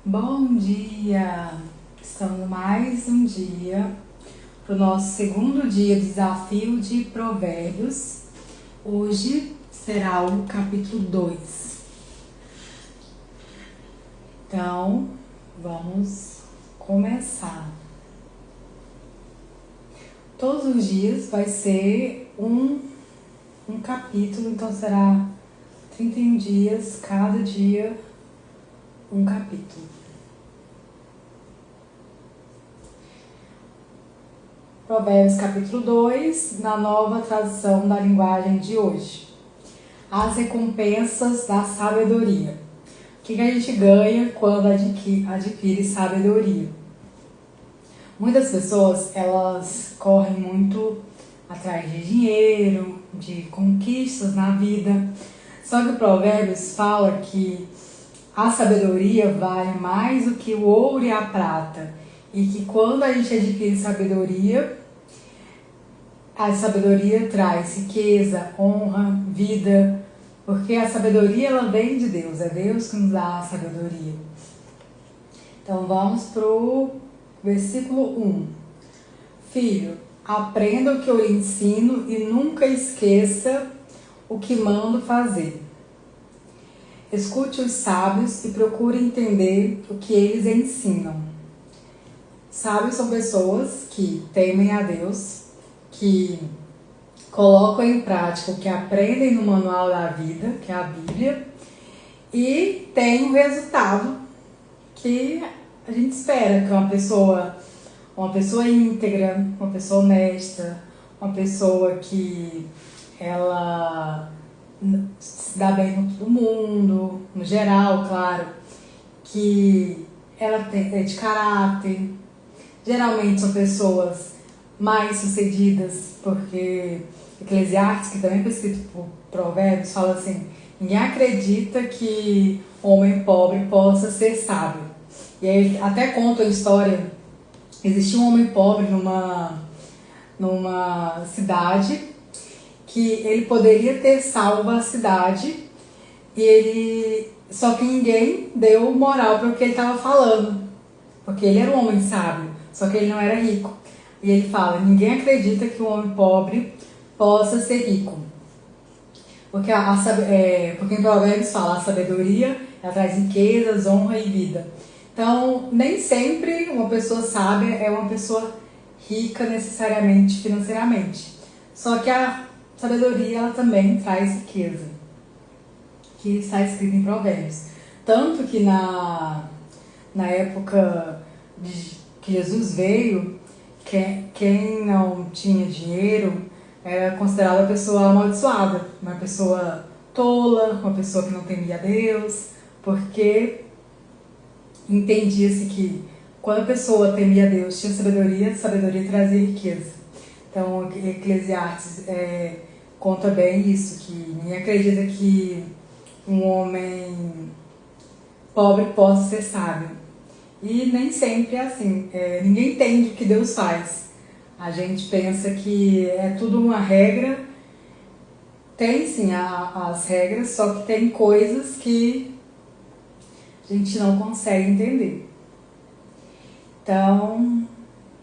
Bom dia! Estamos mais um dia para o nosso segundo dia de desafio de Provérbios. Hoje será o capítulo 2. Então, vamos começar. Todos os dias vai ser um capítulo, então será 31 dias, cada dia um capítulo. Provérbios capítulo 2, na nova tradução da linguagem de hoje. As recompensas da sabedoria. O que a gente ganha quando adquire sabedoria? Muitas pessoas, elas correm muito atrás de dinheiro, de conquistas na vida. Só que o Provérbios fala que a sabedoria vale mais do que o ouro e a prata. E que quando a gente adquire sabedoria, a sabedoria traz riqueza, honra, vida. Porque a sabedoria, ela vem de Deus. É Deus que nos dá a sabedoria. Então vamos para o versículo 1. Filho, aprenda o que eu lhe ensino e nunca esqueça o que mando fazer. Escute os sábios e procure entender o que eles ensinam. Sábios são pessoas que temem a Deus, que colocam em prática o que aprendem no manual da vida, que é a Bíblia, e tem um resultado que a gente espera, que é uma pessoa íntegra, uma pessoa honesta, uma pessoa que ela se dá bem com todo mundo, no geral, claro, que ela é de caráter. Geralmente são pessoas mais sucedidas, porque Eclesiastes, que também foi escrito por Provérbios, fala assim: ninguém acredita que homem pobre possa ser sábio. E aí ele até conta a história: existia um homem pobre numa cidade, que ele poderia ter salvo a cidade, só que ninguém deu moral para o que ele estava falando, porque ele era um homem sábio, só que ele não era rico. E ele fala: ninguém acredita que um homem pobre possa ser rico. Porque em Provérbios fala: a sabedoria traz riquezas, honra e vida. Então, nem sempre uma pessoa sábia é uma pessoa rica necessariamente financeiramente. Só que a sabedoria, ela também traz riqueza, que está escrito em Provérbios. Tanto que na época que Jesus veio, quem não tinha dinheiro era considerada uma pessoa amaldiçoada, uma pessoa tola, uma pessoa que não temia a Deus, porque entendia-se que quando a pessoa temia a Deus, tinha sabedoria trazia riqueza. Então, Eclesiastes conta bem isso, que ninguém acredita que um homem pobre possa ser sábio. E nem sempre é assim. Ninguém entende o que Deus faz. A gente pensa que é tudo uma regra. Tem sim as regras, só que tem coisas que a gente não consegue entender. Então,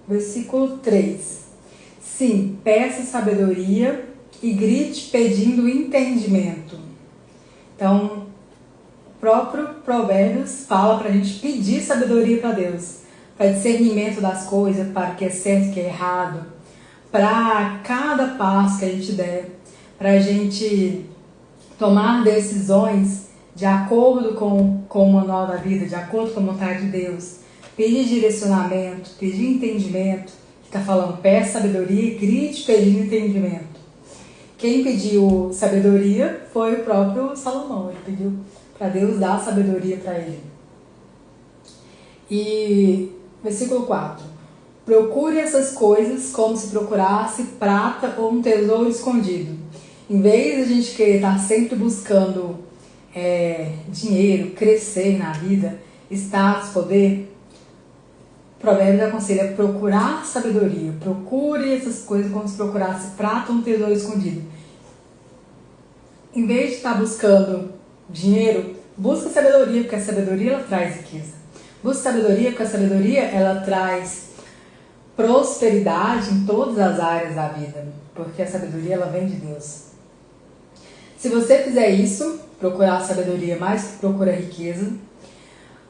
versículo 3. Sim, peça sabedoria e grite pedindo entendimento. Então, o próprio Provérbios fala para a gente pedir sabedoria para Deus, para discernimento das coisas, para o que é certo e o que é errado, para cada passo que a gente der, para a gente tomar decisões de acordo com o manual da vida, de acordo com a vontade de Deus, pedir direcionamento, pedir entendimento, que está falando: peça sabedoria e grite pedindo entendimento. Quem pediu sabedoria foi o próprio Salomão. Ele pediu para Deus dar sabedoria para ele. E versículo 4. Procure essas coisas como se procurasse prata ou um tesouro escondido. Em vez de a gente querer estar sempre buscando dinheiro, crescer na vida, status, poder, o Provérbios aconselha procurar sabedoria. Procure essas coisas como se procurasse prata ou um tesouro escondido. Em vez de estar buscando dinheiro, busca sabedoria, porque a sabedoria ela traz riqueza. Busque sabedoria, porque a sabedoria ela traz prosperidade em todas as áreas da vida, porque a sabedoria ela vem de Deus. Se você fizer isso, procurar a sabedoria mais que procura a riqueza,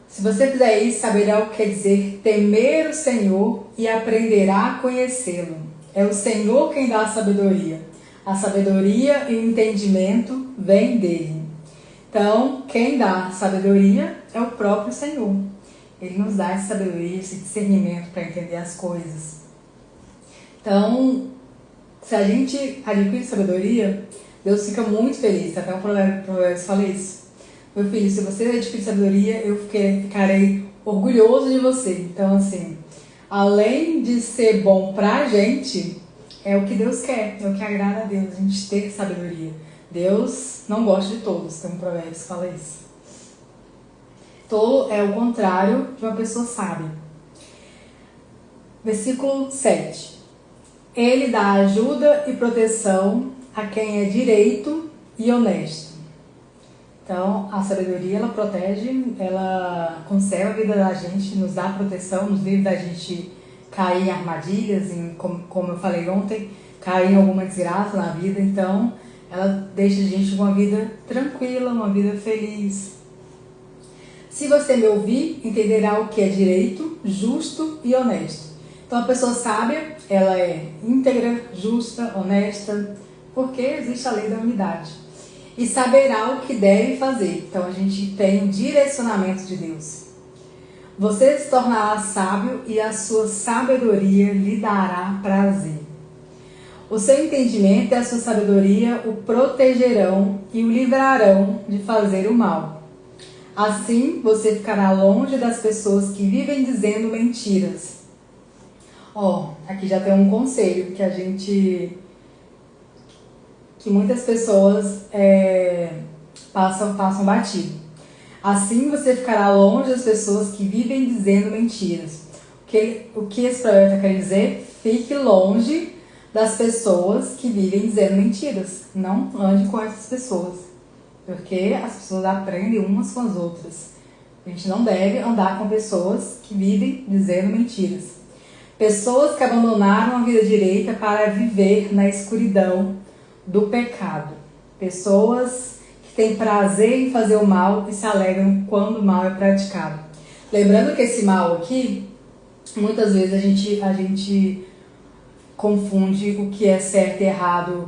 se você fizer isso, saberá o que quer dizer temer o Senhor e aprenderá a conhecê-lo. É o Senhor quem dá a sabedoria. A sabedoria e o entendimento vêm dele. Então, quem dá a sabedoria é o próprio Senhor. Ele nos dá essa sabedoria, esse discernimento para entender as coisas. Então, se a gente adquire sabedoria, Deus fica muito feliz. Até o Provérbios fala isso. Meu filho, se você adquirir sabedoria, eu ficarei orgulhoso de você. Então, assim, além de ser bom pra gente, é o que Deus quer, é o que agrada a Deus, a gente ter sabedoria. Deus não gosta de todos, tem um provérbio que fala isso. Tolo é o contrário de uma pessoa sábia. Versículo 7. Ele dá ajuda e proteção a quem é direito e honesto. Então, a sabedoria, ela protege, ela conserva a vida da gente, nos dá proteção, nos livra da gente cair em armadilhas, como eu falei ontem, cair em alguma desgraça na vida. Então, ela deixa a gente uma vida tranquila, uma vida feliz. Se você me ouvir, entenderá o que é direito, justo e honesto. Então, a pessoa sábia, ela é íntegra, justa, honesta, porque existe a lei da unidade. E saberá o que deve fazer. Então, a gente tem um direcionamento de Deus. Você se tornará sábio e a sua sabedoria lhe dará prazer. O seu entendimento e a sua sabedoria o protegerão e o livrarão de fazer o mal. Assim, você ficará longe das pessoas que vivem dizendo mentiras. Aqui já tem um conselho que muitas pessoas passam batido. Assim você ficará longe das pessoas que vivem dizendo mentiras. O que esse provérbio quer dizer? Fique longe das pessoas que vivem dizendo mentiras. Não ande com essas pessoas, porque as pessoas aprendem umas com as outras. A gente não deve andar com pessoas que vivem dizendo mentiras. Pessoas que abandonaram a vida direita para viver na escuridão do pecado. Pessoas que têm prazer em fazer o mal e se alegram quando o mal é praticado. Lembrando que esse mal aqui, muitas vezes a gente confunde o que é certo e errado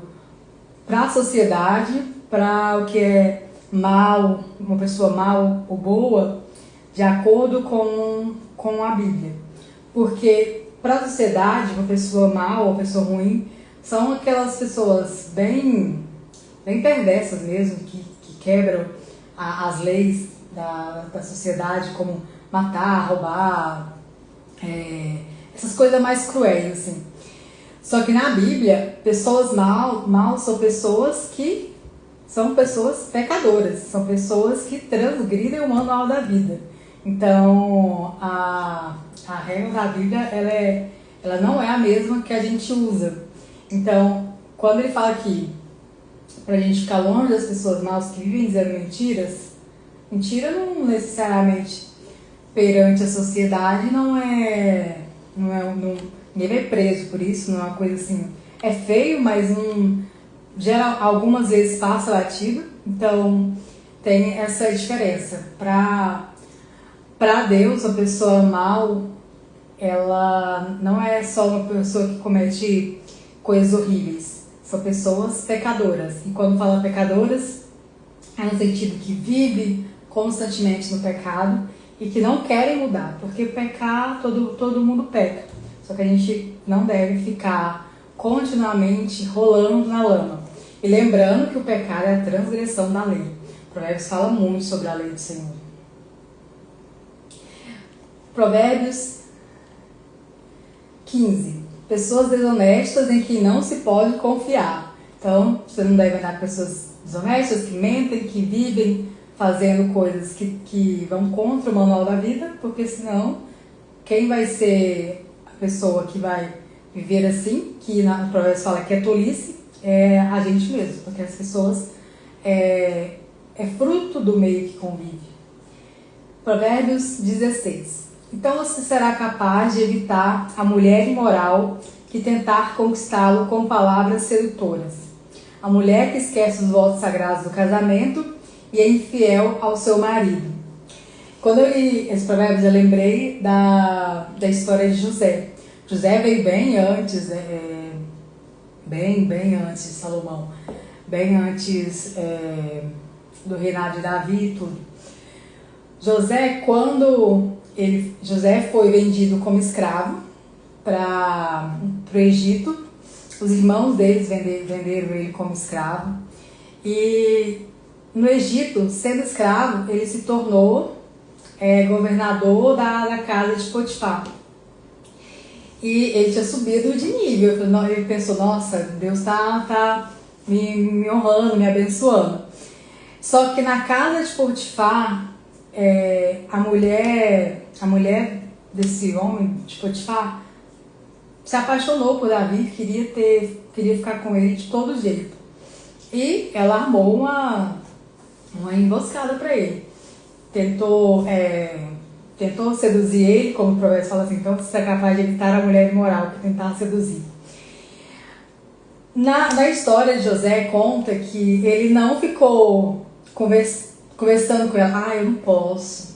para a sociedade, para o que é mal, uma pessoa mal ou boa, de acordo com a Bíblia. Porque para a sociedade, uma pessoa mal ou uma pessoa ruim são aquelas pessoas bem perversas mesmo, que quebram as leis da sociedade, como matar, roubar, essas coisas mais cruéis, assim. Só que na Bíblia, pessoas mal são pessoas que são pessoas pecadoras, são pessoas que transgridem o manual da vida. Então, a regra da Bíblia, ela não é a mesma que a gente usa. Então, quando ele fala aqui pra gente ficar longe das pessoas maus que vivem dizendo mentiras, mentira não necessariamente perante a sociedade ninguém vai preso por isso, não é uma coisa assim, é feio, mas algumas vezes passa batido. Então tem essa diferença. Para Deus, a pessoa mal, ela não é só uma pessoa que comete coisas horríveis, são pessoas pecadoras. E quando fala pecadoras, é no sentido que vive constantemente no pecado e que não querem mudar, porque pecar, todo mundo peca. Só que a gente não deve ficar continuamente rolando na lama. E lembrando que o pecado é a transgressão da lei. O Provérbios fala muito sobre a lei do Senhor. Provérbios 15. Pessoas desonestas em quem não se pode confiar. Então, você não deve andar com pessoas desonestas, que mentem, que vivem fazendo coisas que vão contra o manual da vida, porque senão, quem vai ser a pessoa que vai viver assim, que na Provérbios fala que é tolice, é a gente mesmo, porque as pessoas é fruto do meio que convive. Provérbios 16. Então você será capaz de evitar a mulher imoral que tentar conquistá-lo com palavras sedutoras. A mulher que esquece os votos sagrados do casamento e é infiel ao seu marido. Quando eu li esse provérbio, eu lembrei da história de José. José veio bem antes, bem antes de Salomão, bem antes do reinado de Davi e tudo. José foi vendido como escravo para o Egito, os irmãos deles venderam ele como escravo. E no Egito, sendo escravo, ele se tornou governador da casa de Potifar. E ele tinha subido de nível. Ele pensou, nossa, Deus está me honrando, me abençoando. Só que na casa de Potifar, a mulher desse homem de Potifar se apaixonou por Davi, queria ficar com ele de todo jeito. E ela armou uma emboscada para ele. Tentou seduzir ele, como o provérbio fala assim, então você é capaz de evitar a mulher imoral que tentar seduzir. Na história de José conta que ele não ficou conversando com ela, eu não posso,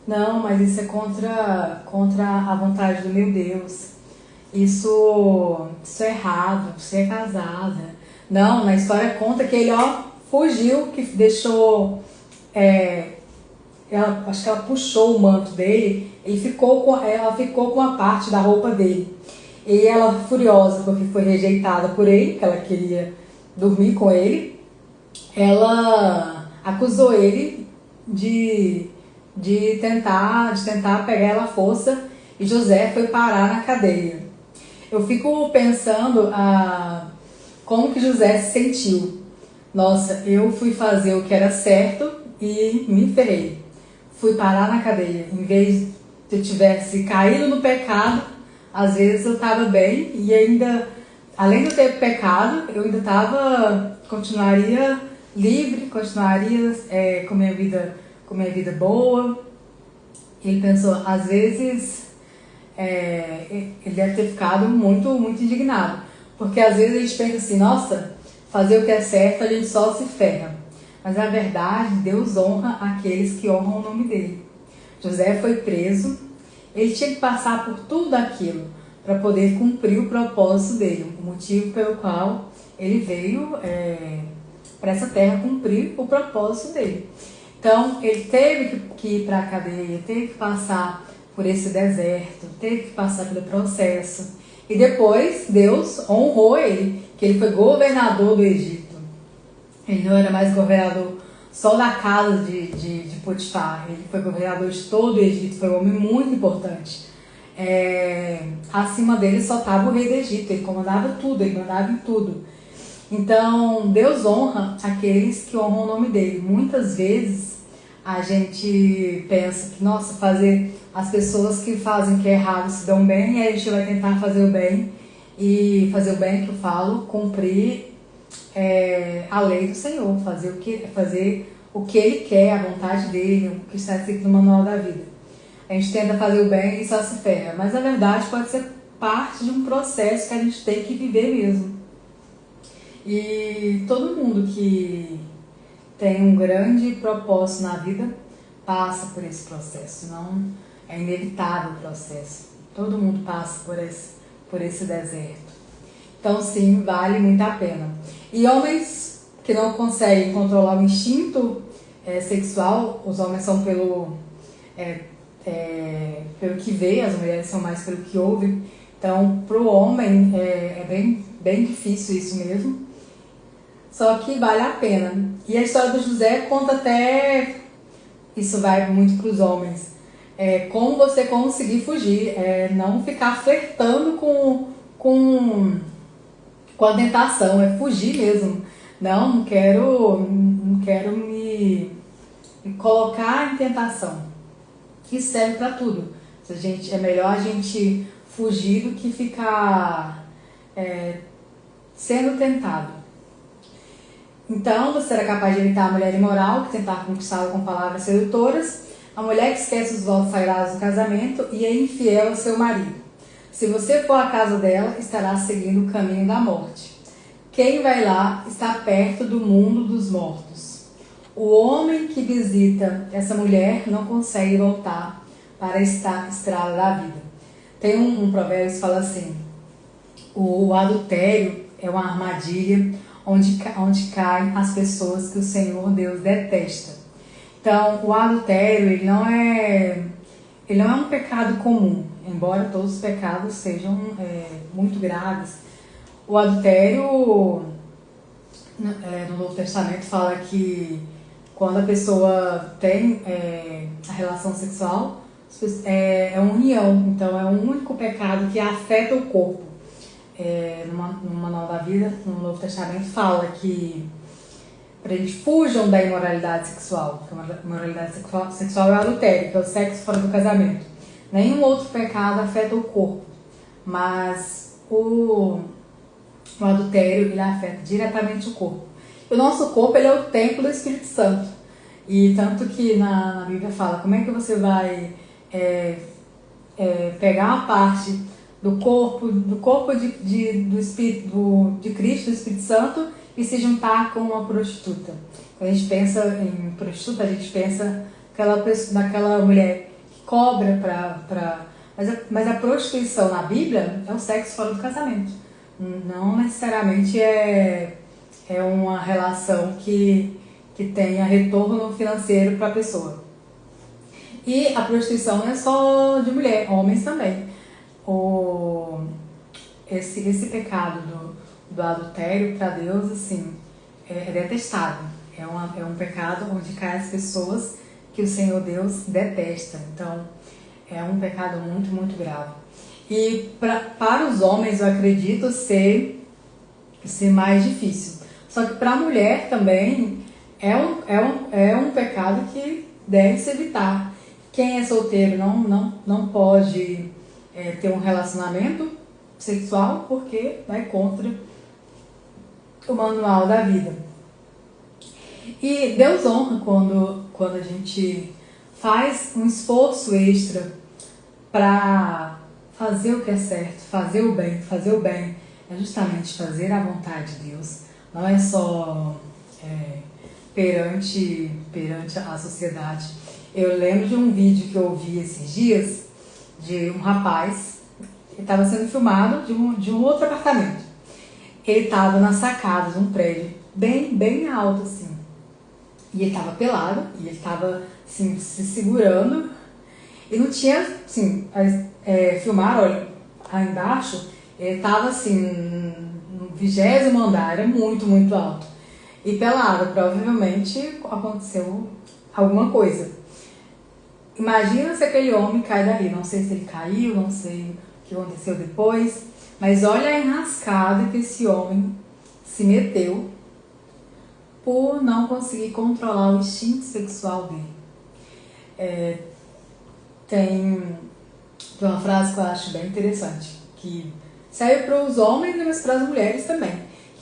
não, mas isso é contra a vontade do meu Deus, isso é errado, você é casada. Não, na história conta que ele fugiu, que deixou, acho que ela puxou o manto dele, ela ficou com uma parte da roupa dele. E ela, furiosa porque foi rejeitada por ele, que ela queria dormir com ele, ela acusou ele de tentar pegar ela à força, e José foi parar na cadeia. Eu fico pensando como que José se sentiu. Nossa, eu fui fazer o que era certo e me ferrei. Fui parar na cadeia. Em vez de eu tivesse caído no pecado, às vezes eu estava bem e ainda, além de eu ter pecado, eu ainda continuaria livre, continuaria com minha vida boa. Ele pensou, às vezes, ele deve ter ficado muito, muito indignado. Porque às vezes a gente pensa assim, nossa, fazer o que é certo a gente só se ferra. Mas na verdade, Deus honra aqueles que honram o nome dele. José foi preso, ele tinha que passar por tudo aquilo para poder cumprir o propósito dele, o motivo pelo qual ele veio para essa terra cumprir o propósito dele. Então, ele teve que ir para a cadeia, teve que passar por esse deserto, teve que passar pelo processo. E depois, Deus honrou ele, que ele foi governador do Egito. Ele não era mais governador só da casa de Potifar, ele foi governador de todo o Egito, foi um homem muito importante. Acima dele só estava o rei do Egito, ele comandava tudo, ele mandava em tudo. Então, Deus honra aqueles que honram o nome dele. Muitas vezes a gente pensa que, nossa, as pessoas que fazem o que é errado se dão bem, e aí a gente vai tentar fazer o bem, e fazer o bem que eu falo, cumprir a lei do Senhor, fazer o que Ele quer, a vontade dele, o que está escrito no manual da vida. A gente tenta fazer o bem e só se ferra, mas na verdade pode ser parte de um processo que a gente tem que viver mesmo. E todo mundo que tem um grande propósito na vida passa por esse processo, não é inevitável o processo. Todo mundo passa por esse deserto. Então sim, vale muito a pena. E homens que não conseguem controlar o instinto sexual, os homens são pelo que vê, as mulheres são mais pelo que ouvem. Então, para o homem é bem difícil isso mesmo. Só que vale a pena. E a história do José conta até, isso vai muito para os homens, como você conseguir fugir, não ficar flertando com a tentação, é fugir mesmo. Não quero me colocar em tentação. Isso serve para tudo. É melhor a gente fugir do que ficar sendo tentado. Então, você será capaz de evitar a mulher imoral que tentar conquistá-la com palavras sedutoras. A mulher que esquece os votos sagrados do casamento e é infiel ao seu marido. Se você for à casa dela, estará seguindo o caminho da morte. Quem vai lá está perto do mundo dos mortos. O homem que visita essa mulher não consegue voltar para a estrada da vida. Tem um provérbio que fala assim: o adultério é uma armadilha onde caem as pessoas que o Senhor Deus detesta. Então, o adultério ele não é um pecado comum, embora todos os pecados sejam muito graves. O adultério, no Novo Testamento, fala que quando a pessoa tem a relação sexual, é uma união. Então, é um único pecado que afeta o corpo. No Manual da Vida, no Novo Testamento, fala que para eles fujam da imoralidade sexual. Porque a imoralidade sexual é o adultério, que é o sexo fora do casamento. Nenhum outro pecado afeta o corpo, mas o adultério ele afeta diretamente o corpo. E o nosso corpo ele é o templo do Espírito Santo. E tanto que na Bíblia fala como é que você vai pegar uma parte do corpo do Espírito de Cristo, do Espírito Santo, e se juntar com uma prostituta. Quando a gente pensa em prostituta, a gente pensa naquela mulher que cobra mas a prostituição na Bíblia é o sexo fora do casamento. Não necessariamente é uma relação que tenha retorno financeiro para a pessoa. E a prostituição não é só de mulher, homens também. Esse pecado do adultério para Deus assim, é detestado. É um pecado onde caem as pessoas que o Senhor Deus detesta. Então, é um pecado muito, muito grave. E para os homens, eu acredito ser mais difícil. Só que para a mulher também é um pecado que deve se evitar. Quem é solteiro não pode ter um relacionamento sexual porque vai contra o manual da vida. E Deus honra quando a gente faz um esforço extra para fazer o que é certo, fazer o bem é justamente fazer a vontade de Deus. Não é só perante a sociedade. Eu lembro de um vídeo que eu vi esses dias de um rapaz que estava sendo filmado de um outro apartamento. Ele estava na sacada de um prédio bem alto assim. E ele estava pelado e ele estava assim, se segurando. E não tinha, assim, filmaram, olha, aí embaixo, ele estava assim, no 20º andar, era muito, muito alto. E pelado, provavelmente aconteceu alguma coisa. Imagina se aquele homem cai dali, não sei se ele caiu, não sei o que aconteceu depois, mas olha a enrascada que esse homem se meteu por não conseguir controlar o instinto sexual dele. Tem uma frase que eu acho bem interessante, que serve para os homens, mas para as mulheres também.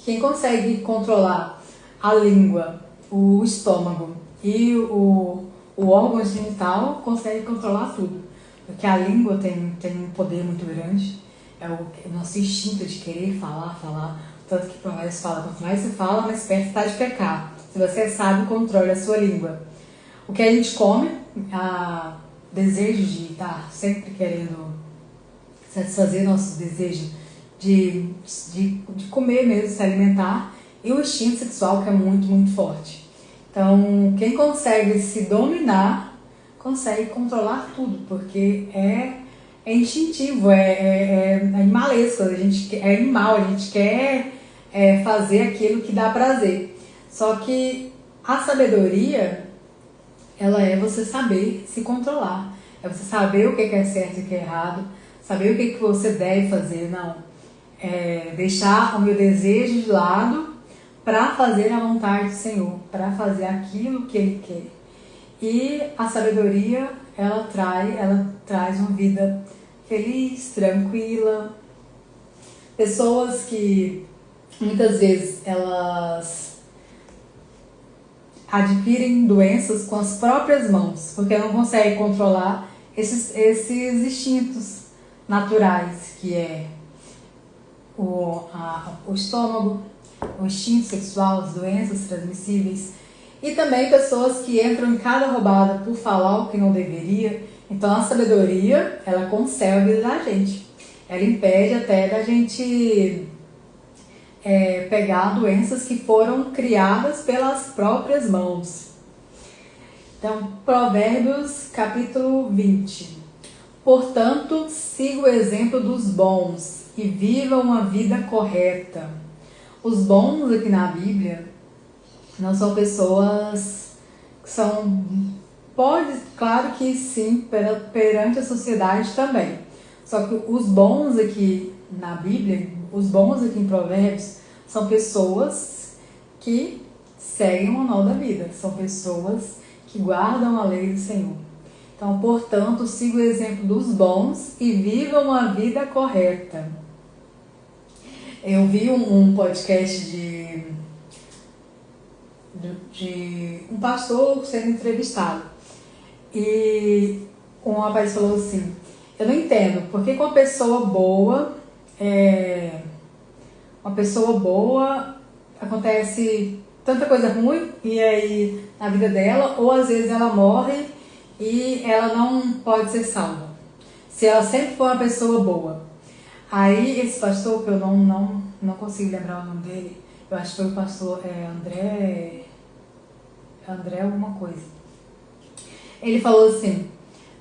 Quem consegue controlar a língua, o estômago e o órgão genital consegue controlar tudo. Porque a língua tem um poder muito grande, é o nosso instinto de querer falar. Tanto que Provérbios fala, quanto mais você fala, mais perto está de pecar. Se você sabe, controle a sua língua. O que a gente come, desejo de estar sempre querendo satisfazer nossos desejos de comer mesmo, se alimentar, e o instinto sexual que é muito, muito forte. Então, quem consegue se dominar, consegue controlar tudo, porque é instintivo, é animalesco, é animal, a gente quer fazer aquilo que dá prazer. Só que a sabedoria, ela é você saber se controlar, é você saber o que é certo e o que é errado, saber o que você deve fazer, não. Deixar o meu desejo de lado para fazer a vontade do Senhor, para fazer aquilo que Ele quer. E a sabedoria, ela traz uma vida feliz, tranquila. Pessoas que muitas vezes elas adquirem doenças com as próprias mãos, porque não conseguem controlar esses instintos naturais, que é o estômago, o instinto sexual, as doenças transmissíveis. E também pessoas que entram em cada roubada por falar o que não deveria. Então a sabedoria, ela conserva a vida da gente. Ela impede até da gente pegar doenças que foram criadas pelas próprias mãos. Então, Provérbios capítulo 20. Portanto, siga o exemplo dos bons e viva uma vida correta. Os bons aqui na Bíblia não são pessoas que são... claro que sim, perante a sociedade também. Só que os bons aqui na Bíblia, os bons aqui em Provérbios, são pessoas que seguem o manual da vida. São pessoas que guardam a lei do Senhor. Então, portanto, siga o exemplo dos bons e viva uma vida correta. Eu vi um podcast de um pastor sendo entrevistado. E um rapaz falou assim: eu não entendo, por que com uma pessoa boa, acontece tanta coisa ruim e aí na vida dela, ou às vezes ela morre e ela não pode ser salva, se ela sempre for uma pessoa boa. Aí esse pastor, que eu não consigo lembrar o nome dele, eu acho que foi o pastor André alguma coisa. Ele falou assim: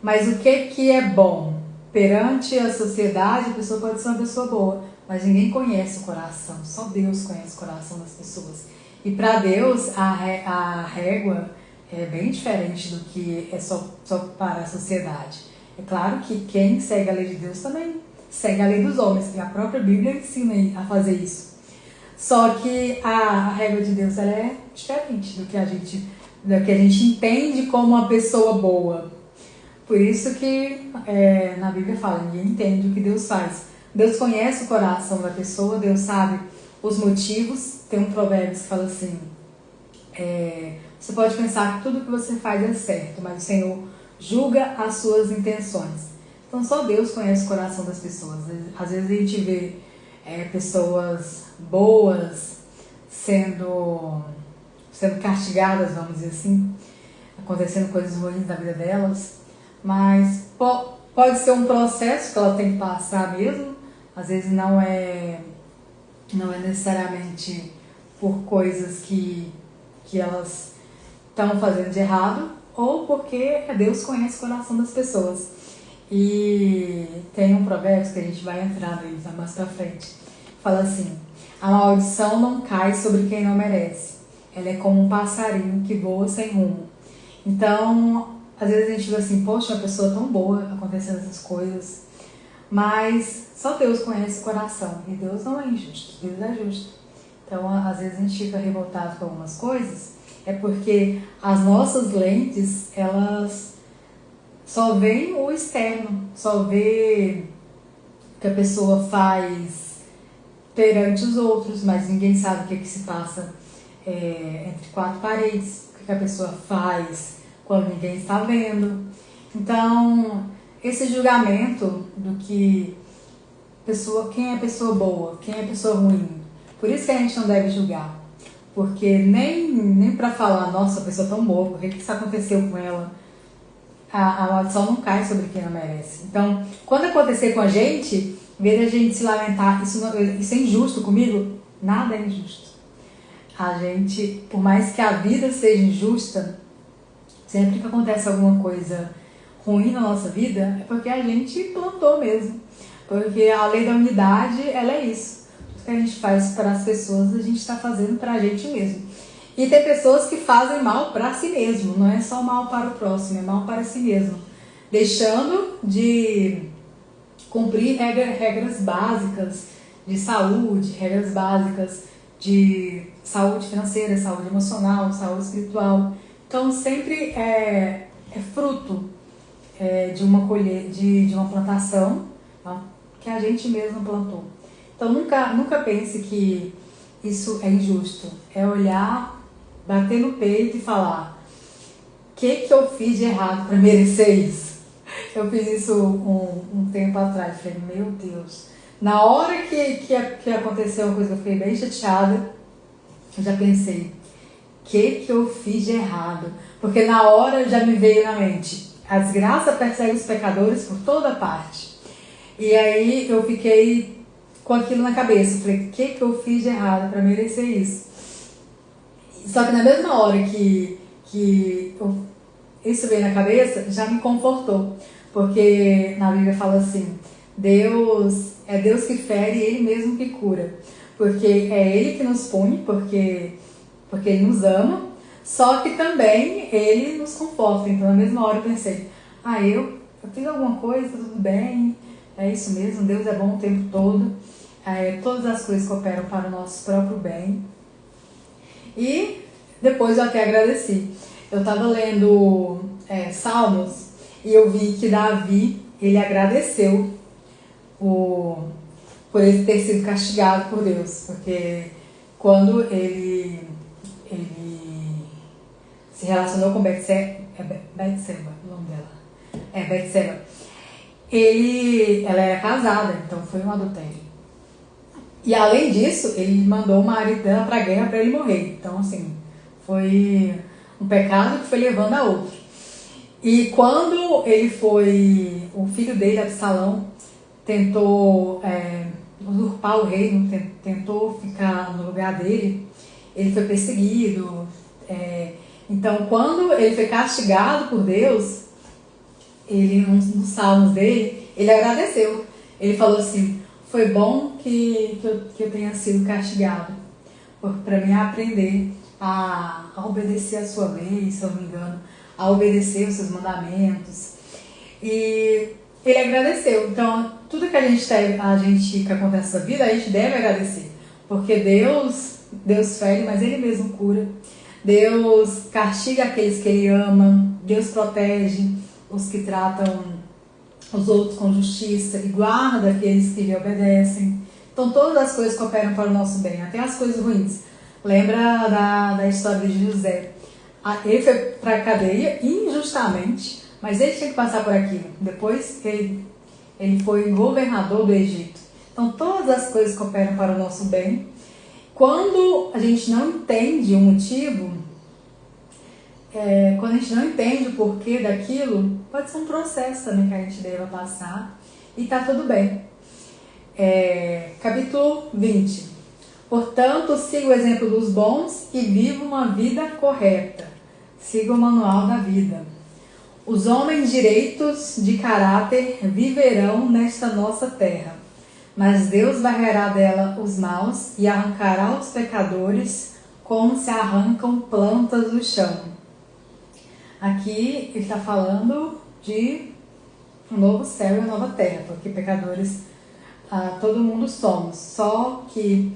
mas o que é bom? Perante a sociedade, a pessoa pode ser uma pessoa boa, mas ninguém conhece o coração, só Deus conhece o coração das pessoas. E para Deus, a régua é bem diferente do que é só para a sociedade. É claro que quem segue a lei de Deus também segue a lei dos homens, que a própria Bíblia ensina a fazer isso. Só que a régua de Deus, ela é diferente do que a gente entende como uma pessoa boa. Por isso que na Bíblia fala, ninguém entende o que Deus faz. Deus conhece o coração da pessoa, Deus sabe os motivos. Tem um provérbio que fala assim, você pode pensar que tudo que você faz é certo, mas o Senhor julga as suas intenções. Então só Deus conhece o coração das pessoas. Às vezes a gente vê pessoas boas sendo castigadas, vamos dizer assim, acontecendo coisas ruins na vida delas, mas pode ser um processo que ela tem que passar mesmo. Às vezes não é necessariamente por coisas que elas estão fazendo de errado, ou porque Deus conhece o coração das pessoas. E tem um provérbio que a gente vai entrar neles mais pra frente. Fala assim: a maldição não cai sobre quem não merece. Ela é como um passarinho que voa sem rumo. Então, às vezes a gente vê assim, poxa, uma pessoa tão boa acontecendo essas coisas. Mas só Deus conhece o coração. E Deus não é injusto, Deus é justo. Então, às vezes a gente fica revoltado com algumas coisas, é porque as nossas lentes, elas só veem o externo, só vê o que a pessoa faz perante os outros, mas ninguém sabe o que se passa entre quatro paredes, o que a pessoa faz quando ninguém está vendo. Então, esse julgamento do que quem é pessoa boa, quem é pessoa ruim, por isso que a gente não deve julgar, porque nem para falar, nossa, a pessoa é tão boa, por que isso aconteceu com ela? A maldição não cai sobre quem não merece. Então, quando acontecer com a gente, em vez de a gente se lamentar, isso é injusto comigo, nada é injusto. A gente, por mais que a vida seja injusta, sempre que acontece alguma coisa ruim na nossa vida, é porque a gente plantou mesmo. Porque a lei da unidade, ela é isso. Tudo que a gente faz para as pessoas, a gente está fazendo para a gente mesmo. E tem pessoas que fazem mal para si mesmo, não é só mal para o próximo, é mal para si mesmo. Deixando de cumprir regras básicas de saúde, regras básicas de saúde financeira, saúde emocional, saúde espiritual. Então sempre é fruto de uma plantação, tá? Que a gente mesmo plantou. Então nunca pense que isso é injusto. É olhar bater no peito e falar: o que eu fiz de errado para merecer isso? Eu fiz isso um tempo atrás. Falei, meu Deus. Na hora que aconteceu uma coisa que eu fiquei bem chateada, eu já pensei: o que eu fiz de errado? Porque na hora já me veio na mente: a desgraça persegue os pecadores por toda parte. E aí eu fiquei com aquilo na cabeça. Falei, o que eu fiz de errado para merecer isso? Só que na mesma hora que isso veio na cabeça, já me confortou. Porque na Bíblia fala assim: Deus é Deus que fere e Ele mesmo que cura. Porque é Ele que nos pune, porque Ele nos ama, só que também Ele nos conforta. Então na mesma hora eu pensei: eu fiz alguma coisa, tudo bem, é isso mesmo, Deus é bom o tempo todo, todas as coisas cooperam para o nosso próprio bem. E depois eu até agradeci. Eu estava lendo Salmos e eu vi que Davi, ele agradeceu por ele ter sido castigado por Deus, porque quando ele se relacionou com Betseba, o nome dela, Betseba, ela era casada, então foi um adultério. E além disso, ele mandou o marido dela para a guerra para ele morrer. Então, assim, foi um pecado que foi levando a outro. E quando o filho dele, Absalão, tentou usurpar o reino, tentou ficar no lugar dele, ele foi perseguido. Então, quando ele foi castigado por Deus, ele, nos salmos dele, ele agradeceu. Ele falou assim: foi bom que eu tenha sido castigado, para mim aprender a obedecer a sua lei, se eu não me engano, a obedecer os seus mandamentos. E ele agradeceu. Então, tudo que que acontece na vida, a gente deve agradecer. Porque Deus fere, mas Ele mesmo cura. Deus castiga aqueles que Ele ama. Deus protege os que tratam os outros com justiça e guarda aqueles que lhe obedecem. Então todas as coisas cooperam para o nosso bem, até as coisas ruins. Lembra da história de José? Ele foi para a cadeia injustamente, mas ele tinha que passar por aquilo. Depois ele foi governador do Egito. Então todas as coisas cooperam para o nosso bem. Quando a gente não entende o motivo, quando a gente não entende o porquê daquilo, pode ser um processo também que a gente deva passar e tá tudo bem. Capítulo 20. Portanto, siga o exemplo dos bons e viva uma vida correta. Siga o manual da vida. Os homens direitos de caráter viverão nesta nossa terra, mas Deus varrerá dela os maus e arrancará os pecadores como se arrancam plantas do chão. Aqui ele está falando de um novo céu e uma nova terra, porque pecadores todo mundo somos. Só que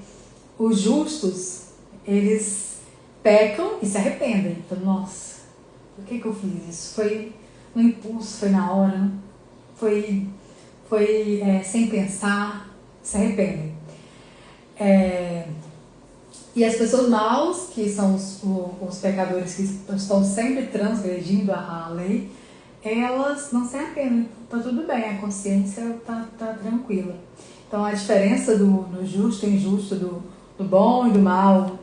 os justos, eles pecam e se arrependem. Então, nossa, por que eu fiz isso? Foi no impulso, foi na hora, foi sem pensar, se arrependem. E as pessoas maus, que são os pecadores que estão sempre transgredindo a lei, elas não se arrependem. Está tudo bem, a consciência está tranquila. Então a diferença do justo e injusto, do bom e do mal,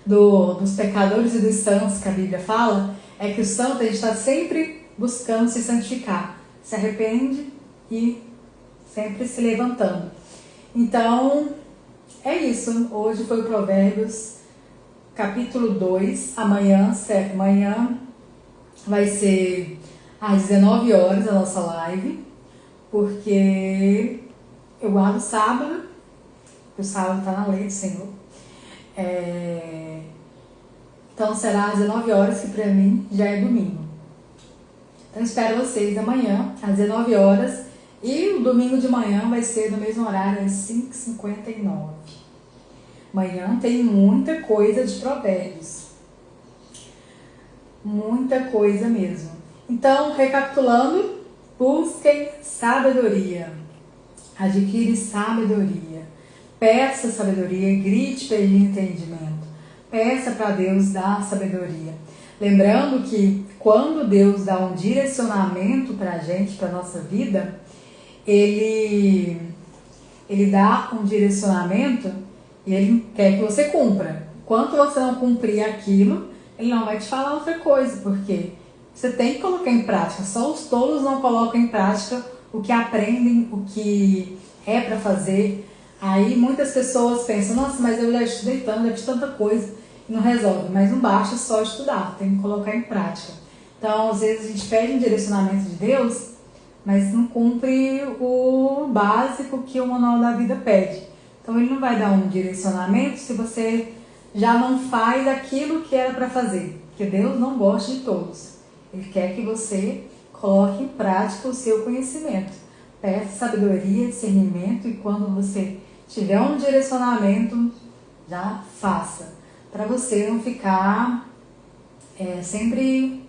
dos pecadores e dos santos que a Bíblia fala, é que o santo está sempre buscando se santificar. Se arrepende e sempre se levantando. Então, é isso. Hoje foi o Provérbios, capítulo 2. Amanhã vai ser às 19 horas a nossa live, porque eu guardo o sábado, porque o sábado está na lei do Senhor. Então será às 19 horas, que para mim já é domingo. Então espero vocês amanhã, às 19 horas. E o domingo de manhã vai ser no mesmo horário, às 5h59. Amanhã tem muita coisa de provérbios. Muita coisa mesmo. Então, recapitulando, busquem sabedoria. Adquire sabedoria. Peça sabedoria, grite pelo entendimento. Peça para Deus dar sabedoria. Lembrando que quando Deus dá um direcionamento para a gente, para a nossa vida, Ele dá um direcionamento e Ele quer que você cumpra. Enquanto você não cumprir aquilo, Ele não vai te falar outra coisa, porque você tem que colocar em prática. Só os tolos não colocam em prática o que aprendem, o que é para fazer. Aí muitas pessoas pensam, nossa, mas eu já estudei tanto, já fiz tanta coisa, e não resolve. Mas não basta só estudar, tem que colocar em prática. Então, às vezes a gente pede um direcionamento de Deus, mas não cumpre o básico que o Manual da Vida pede. Então ele não vai dar um direcionamento se você já não faz aquilo que era para fazer. Porque Deus não gosta de todos. Ele quer que você coloque em prática o seu conhecimento. Peça sabedoria, discernimento, e quando você tiver um direcionamento, já faça. Para você não ficar sempre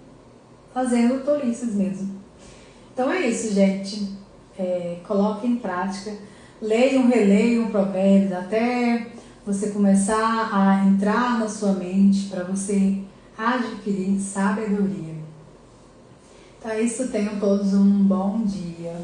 fazendo tolices mesmo. Então é isso, gente. Coloque em prática. Leiam, releiam provérbios até você começar a entrar na sua mente para você adquirir sabedoria. Então é isso. Tenham todos um bom dia.